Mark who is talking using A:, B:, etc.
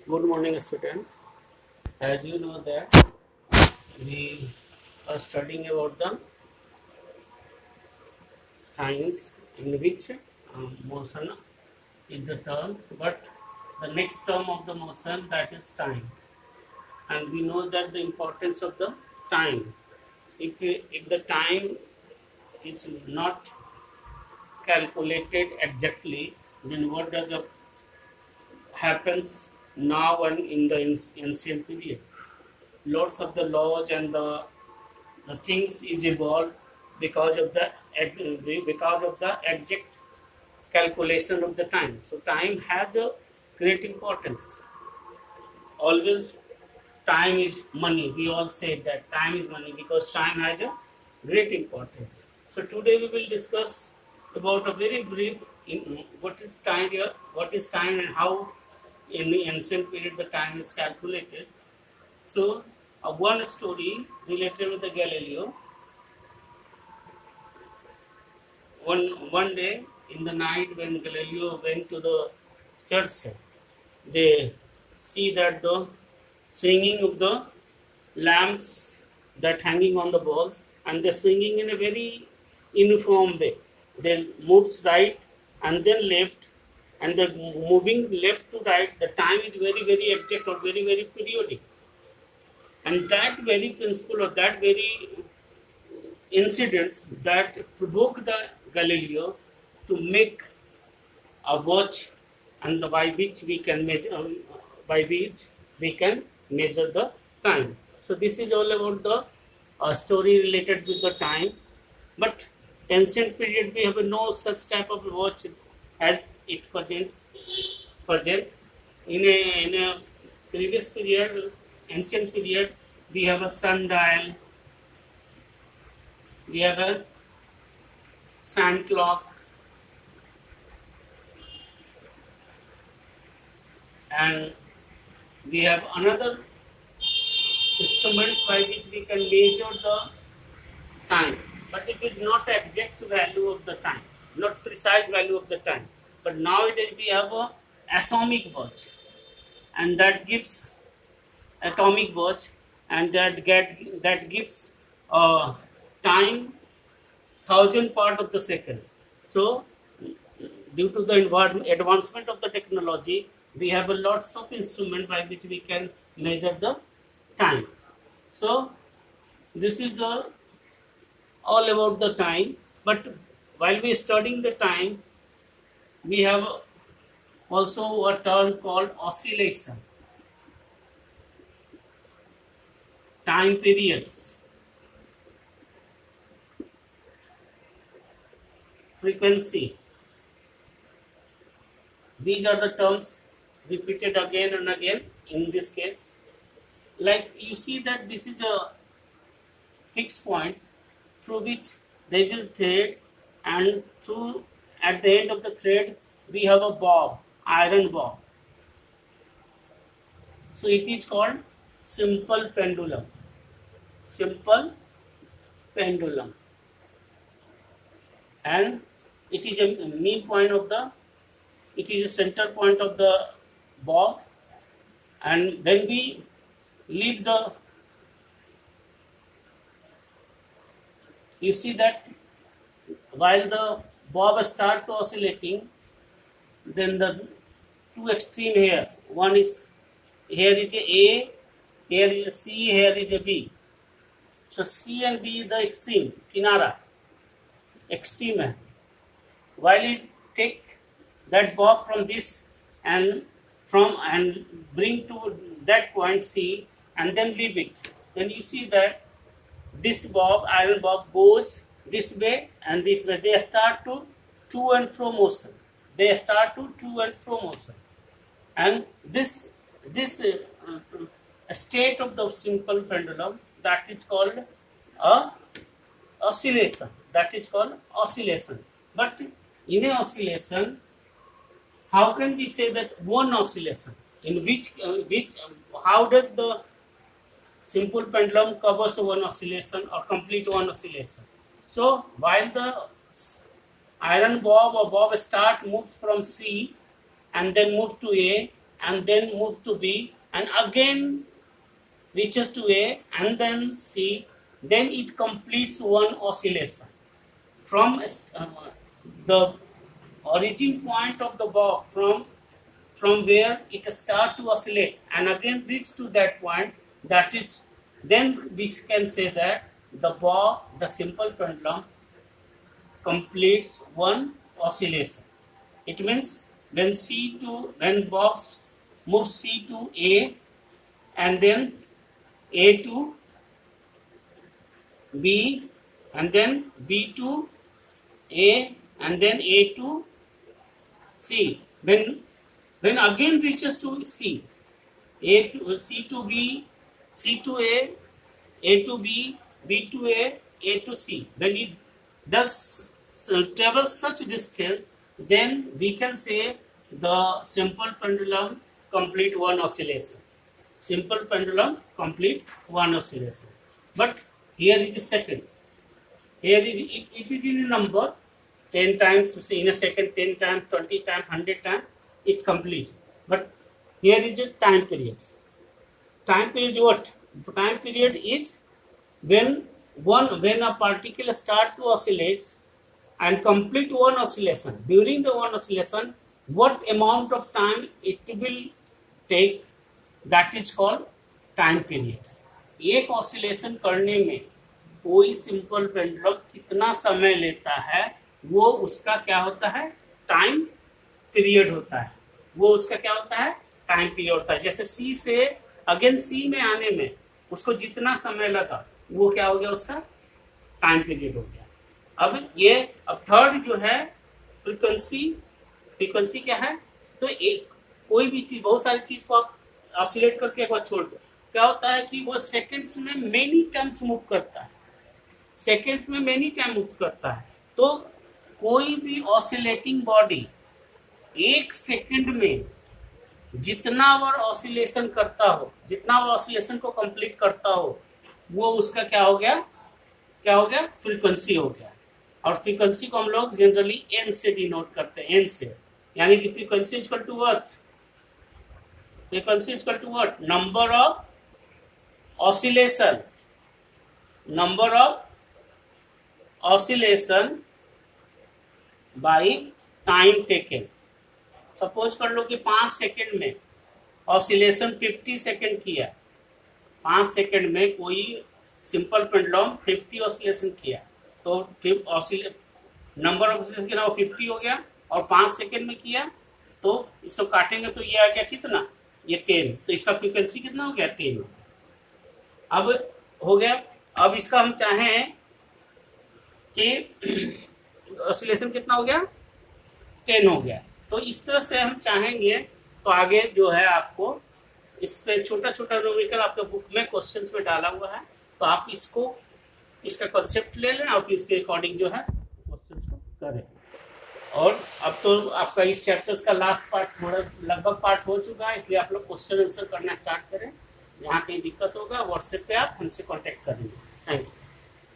A: Good morning, students. As you know that we are studying about the science in which motion is the terms, but the next term of the motion, that is time, and we know that the importance of the time. If the time is not calculated exactly, then what does happens now and in the ancient period? Lots of the laws and the things is evolved because of the exact calculation of the time. So time has a great importance. Always time is money. We all say that time is money because time has a great importance. So today we will discuss about a very brief in what is time here, what is time and how in the ancient period the time is calculated. So one story related with the Galileo. One day in the night when Galileo went to the church, they see that the singing of the lamps that hanging on the walls, and they're singing in a very uniform way. They moves right and then left, and they're moving left to right. The time is very exact or very periodic, and that very principle or that very incidents that provoke the Galileo to make a watch, and by which we can measure the time. So this is all about the story related with the time. But ancient period we have no such type of watch as it present in a previous period, ancient period. We have a sundial, we have a sand clock, and we have another instrument by which we can measure the time, but it is not exact value of the time, not precise value of the time. But nowadays we have a atomic watch, and that gives atomic watch, and that gives time thousand part of the seconds. So due to the advancement of the technology, we have a lots of instrument by which we can measure the time. So this is the all about the time. But while we studying the time, we have also a term called oscillation, time periods, frequency. These are the terms repeated again and again in this case. Like you see that this is a fixed point through which there is a thread, and through at the end of the thread we have a bob, iron bob. So it is called simple pendulum. Simple pendulum, and it is a mean point of the, it is a center point of the bob. And when we leave the, you see that while the bob start to oscillating, then the two extreme here, one is, here is a, here is a C, here is a B. So C and B is the extreme, kinara, extreme है. While it take that bob from this and bring to that point C and then leave it, then you see that this bob, iron bob, goes this way and this way. They start to and fro motion. They start to and fro motion, and this state of the simple pendulum, that is called a oscillation. That is called oscillation. But in a oscillation, how can we say that one oscillation? In which how does the simple pendulum covers one oscillation or complete one oscillation? So while the iron bob or bob start moves from C and then moves to A, and then move to B, and again reaches to A, and then C, then it completes one oscillation. From the origin point of the bob, from where it starts to oscillate and again reach to that point, that is, then we can say that the bob, the simple pendulum, completes one oscillation. It means when bob moves C to A, and then A to B, and then B to A, and then A to C. When again reaches to C, A to C to B, C to A to B, B to A to C. When it does travel such distance, then we can say the simple pendulum complete one oscillation. Simple pendulum complete one oscillation. But here is the second. Here it is in a number, 10 times in a second, 10 times, 20 times, 100 times, it completes. But here is a time period. Time period what? Time period is when a particle start to oscillate and complete one oscillation. During the one oscillation, what amount of time it will take, that is called time period. एक oscillation करने में कोई simple pendulum कितना समय लेता है, वो उसका क्या होता है, टाइम पीरियड होता है. वो उसका क्या होता है, टाइम पीरियड होता है. जैसे सी से अगेन सी में आने में उसको जितना समय लगा, वो क्या हो गया, उसका टाइम पीरियड हो गया. अब थर्ड जो है फ्रीक्वेंसी क्या है, तो एक कोई भी चीज, बहुत सारी चीज को आप ऑसिलेट करके एक बार छोड़ दो, क्या होता है कि वो सेकंड्स में मेनी टाइम्स मूव करता है. सेकंड्स में मेनी टाइम मूव करता है. तो कोई भी ऑसिलेटिंग बॉडी एक सेकंड में जितना बार ऑसिलेशन करता हो, जितना बार ऑसिलेशन को कंप्लीट करता हो, वो उसका क्या हो गया, फ्रीक्वेंसी हो गया. और फ्रीक्वेंसी को हम लोग जनरली एन से डिनोट करते हैं, एन से, यानी कि frequency equal to what, frequency equal to what, number of oscillation by time taken. Suppose कर लो कि 5 सेकंड में ऑसिलेशन 50 सेकंड किया, 5 सेकंड में कोई सिंपल पेंडुलम 50 ऑसिलेशन किया, तो नंबर ऑफ ऑसिलेशन कितना, 50 हो गया, और 5 सेकंड में किया, तो इसको काटेंगे तो ये आ गया कितना, ये 10. तो इसका फ्रीक्वेंसी कितना हो गया, 10. अब हो गया. अब इसका हम चाहें कि ऑसिलेशन कितना हो गया, 10 हो गया. तो इस तरह से हम चाहेंगे तो आगे जो है आपको इस पे छोटा छोटा न्यूमेरिकल आपके बुक में क्वेश्चंस में डाला हुआ है, तो आप इसका कॉन्सेप्ट ले लें और इसके अकॉर्डिंग जो है क्वेश्चंस को करें. और अब तो आपका इस चैप्टर्स का लास्ट पार्ट लगभग पार्ट हो चुका है, इसलिए आप लोग क्वेश्चन आंसर करना स्टार्ट करें. जहाँ कहीं दिक्कत होगा व्हाट्सएप पे आप हमसे कांटेक्ट करेंगे. Thank you.